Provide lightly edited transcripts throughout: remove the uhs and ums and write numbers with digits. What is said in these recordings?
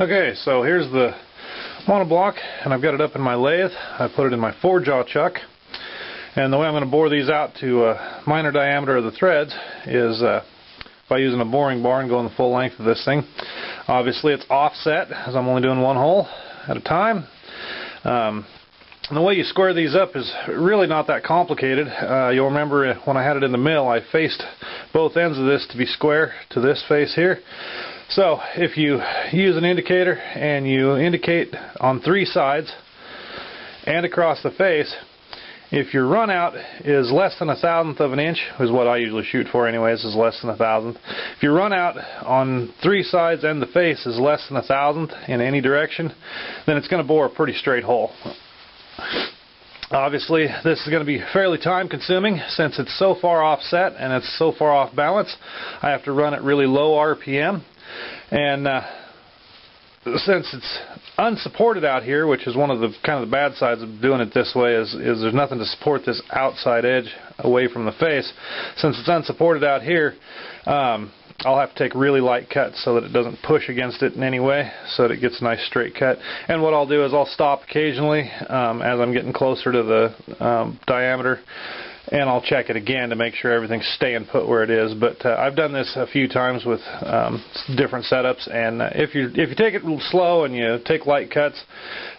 Okay, so here's the monoblock, and I've got it up in my lathe. I put it in my 4-jaw chuck, and the way I'm going to bore these out to a minor diameter of the threads is by using a boring bar and going the full length of this thing. Obviously it's offset, as I'm only doing one hole at a time. And the way you square these up is really not that complicated. You'll remember when I had it in the mill, I faced both ends of this to be square to this face here. So if you use an indicator and you indicate on 3 sides and across the face, if your run out is less than 1/1000th of an inch, is what I usually shoot for anyways, is less than 1/1000th. If your run out on 3 sides and the face is less than 1/1000th in any direction, then it's going to bore a pretty straight hole. Obviously this is going to be fairly time consuming since it's so far offset and it's so far off balance. I have to run at really low RPM, and since it's unsupported out here, which is one of the kind of the bad sides of doing it this way, is there's nothing to support this outside edge away from the face. Since it's unsupported out here, I'll have to take really light cuts so that it doesn't push against it in any way, so that it gets a nice straight cut. And what I'll do is I'll stop occasionally as I'm getting closer to the diameter, and I'll check it again to make sure everything's staying put where it is. But I've done this a few times with different setups, and if you take it slow and you take light cuts,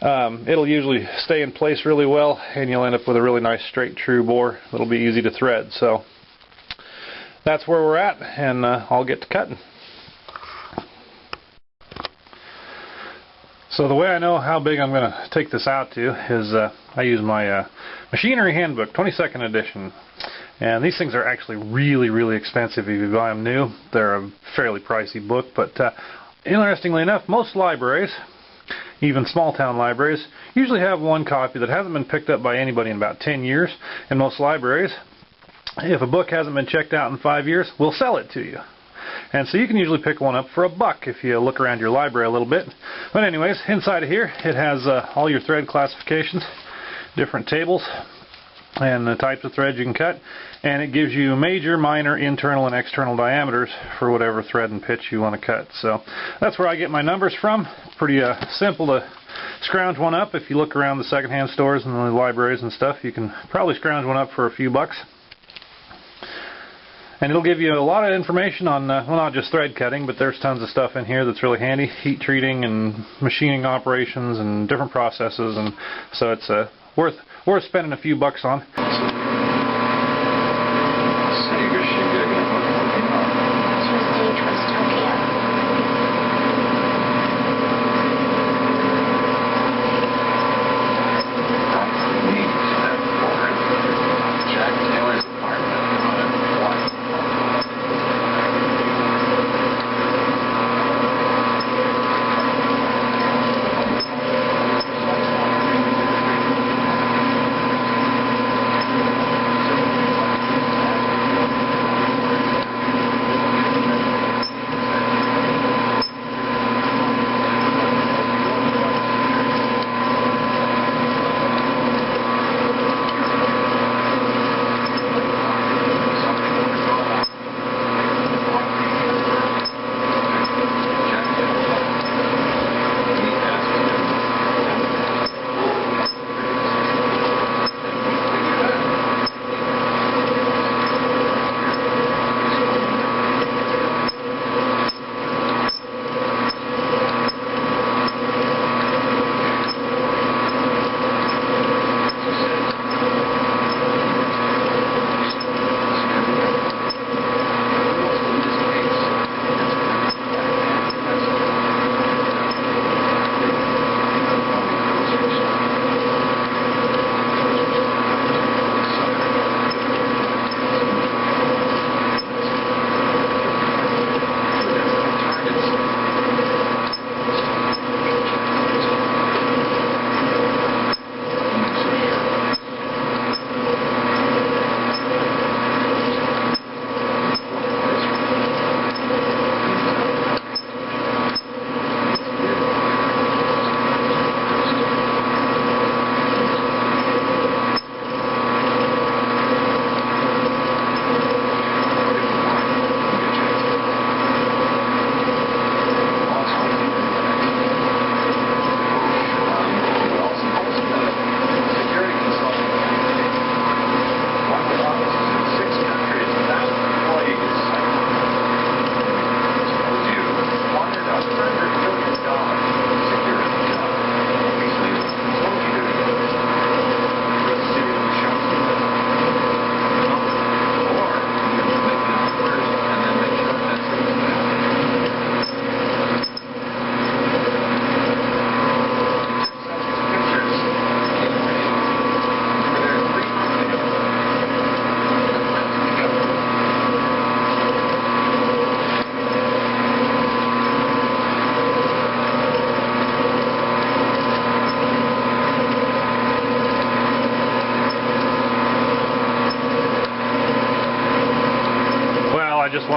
it'll usually stay in place really well, and you'll end up with a really nice straight true bore that'll be easy to thread. So that's where we're at, and I'll get to cutting. So the way I know how big I'm going to take this out to is I use my Machinery Handbook, 22nd edition. And these things are actually really expensive if you buy them new. They're a fairly pricey book, but interestingly enough, most libraries, even small town libraries, usually have one copy that hasn't been picked up by anybody in about 10 years. And most libraries, if a book hasn't been checked out in 5 years, will sell it to you. And so you can usually pick one up for $1 if you look around your library a little bit. But anyways, inside of here it has all your thread classifications, different tables, and the types of threads you can cut. And it gives you major, minor, internal, and external diameters for whatever thread and pitch you want to cut. So that's where I get my numbers from. Pretty simple to scrounge one up. If you look around the secondhand stores and the libraries and stuff, you can probably scrounge one up for a few bucks. And it'll give you a lot of information on, well, not just thread cutting, but there's tons of stuff in here that's really handy. Heat treating and machining operations and different processes, and so it's worth spending a few bucks on.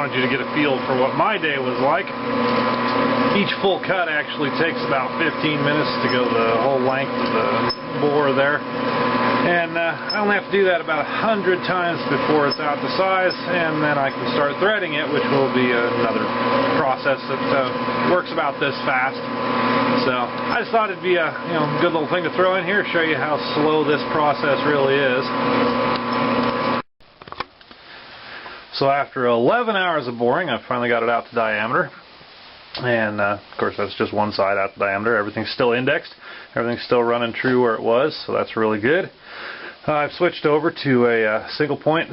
wanted you to get a feel for what my day was like. Each full cut actually takes about 15 minutes to go the whole length of the bore there. And I only have to do that about 100 times before it's out to size, and then I can start threading it, which will be another process that works about this fast. So I just thought it'd be a good little thing to throw in here, show you how slow this process really is. So after 11 hours of boring, I finally got it out to diameter. And of course that's just one side out to diameter. Everything's still indexed. Everything's still running true where it was, so that's really good. I've switched over to a single point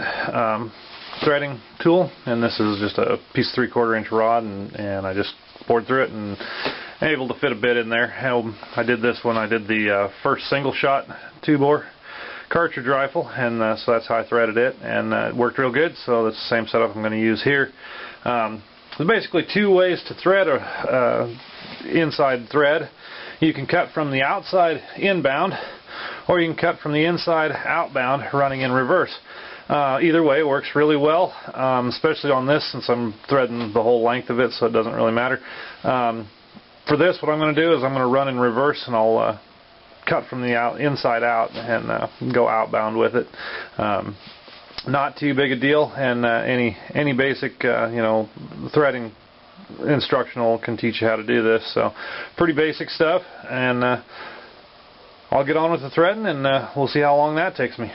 threading tool, and this is just a piece of 3/4 inch rod, and I just bored through it and able to fit a bit in there. I did this when I did the first single shot 2-bore cartridge rifle, and so that's how I threaded it, and it worked real good. So that's the same setup I'm going to use here. There's basically two ways to thread a inside thread. You can cut from the outside inbound, or you can cut from the inside outbound running in reverse. Either way works really well, especially on this since I'm threading the whole length of it, so it doesn't really matter. For this, what I'm going to do is I'm going to run in reverse, and I'll cut from the inside out and go outbound with it. Not too big a deal, and any basic threading instructional can teach you how to do this. So pretty basic stuff, and I'll get on with the threading, and we'll see how long that takes me.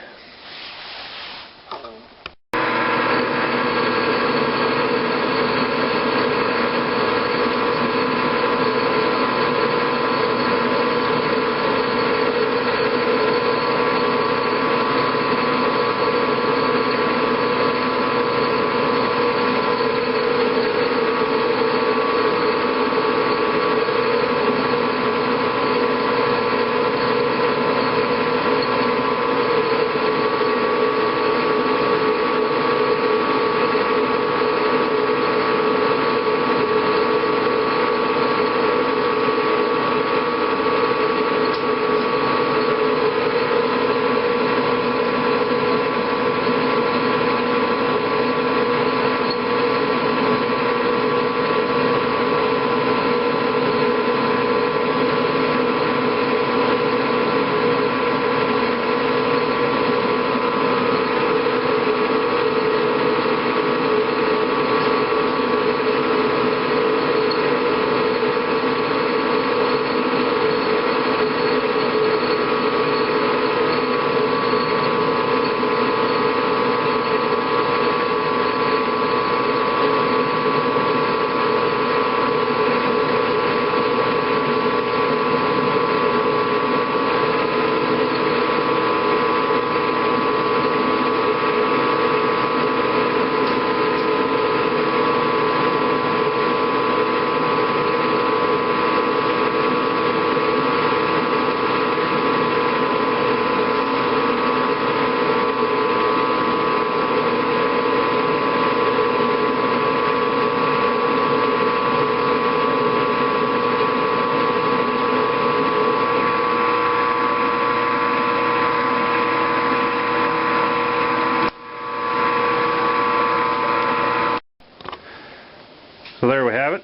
So there we have it.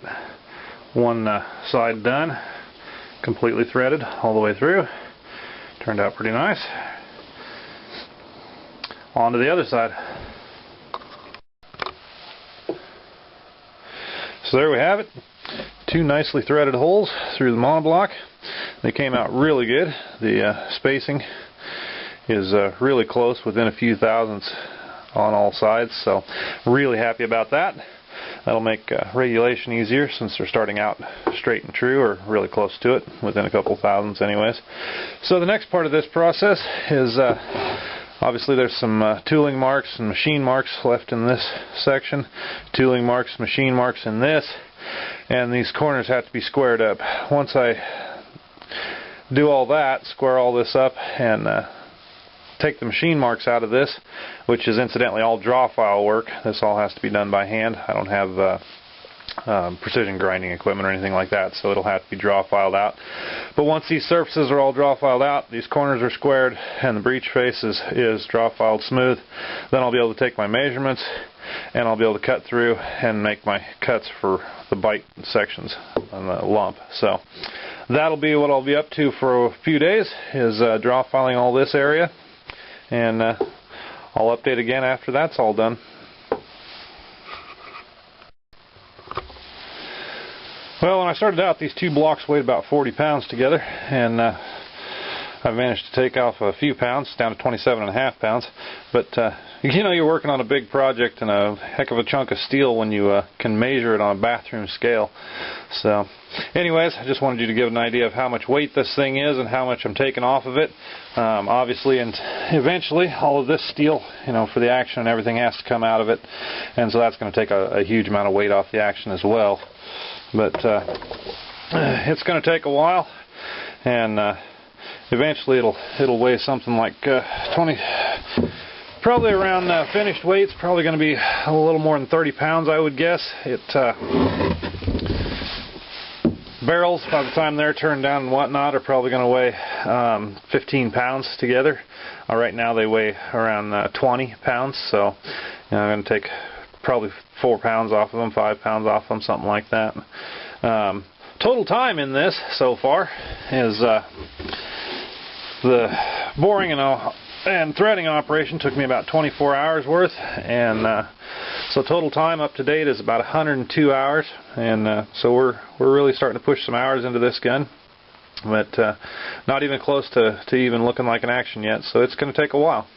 One side done, completely threaded all the way through. Turned out pretty nice. On to the other side. So there we have it. Two nicely threaded holes through the monoblock. They came out really good. The spacing is really close, within a few thousandths on all sides, so really happy about that. That'll make regulation easier since they're starting out straight and true, or really close to it, within a couple thousandths anyways. So the next part of this process is obviously there's some tooling marks and machine marks left in this section, tooling marks, machine marks in this, and these corners have to be squared up. Once I do all that, square all this up, and take the machine marks out of this, which is incidentally all draw file work. This all has to be done by hand. I don't have precision grinding equipment or anything like that, so it'll have to be draw filed out. But once these surfaces are all draw filed out, these corners are squared, and the breech face is draw filed smooth, then I'll be able to take my measurements and I'll be able to cut through and make my cuts for the bite sections on the lump. So that'll be what I'll be up to for a few days, is draw filing all this area, and I'll update again after that's all done. Well, when I started out, these two blocks weighed about 40 pounds together, and I've managed to take off a few pounds, down to 27.5 pounds. But you know, you're working on a big project and a heck of a chunk of steel when you can measure it on a bathroom scale. So, anyways, I just wanted you to give an idea of how much weight this thing is and how much I'm taking off of it. Obviously, and eventually, all of this steel, you know, for the action and everything has to come out of it, and so that's going to take a huge amount of weight off the action as well. But it's going to take a while, and eventually it'll weigh something like 20, probably around finished weight. It's probably going to be a little more than 30 pounds, I would guess. Barrels, by the time they're turned down and whatnot, are probably going to weigh 15 pounds together. Right now they weigh around 20 pounds, so you know, I'm going to take probably 4 pounds off of them, 5 pounds off of them, something like that. Total time in this so far is the boring and threading operation took me about 24 hours worth, and so total time up to date is about 102 hours, and so we're really starting to push some hours into this gun, but not even close to even looking like an action yet, so it's going to take a while.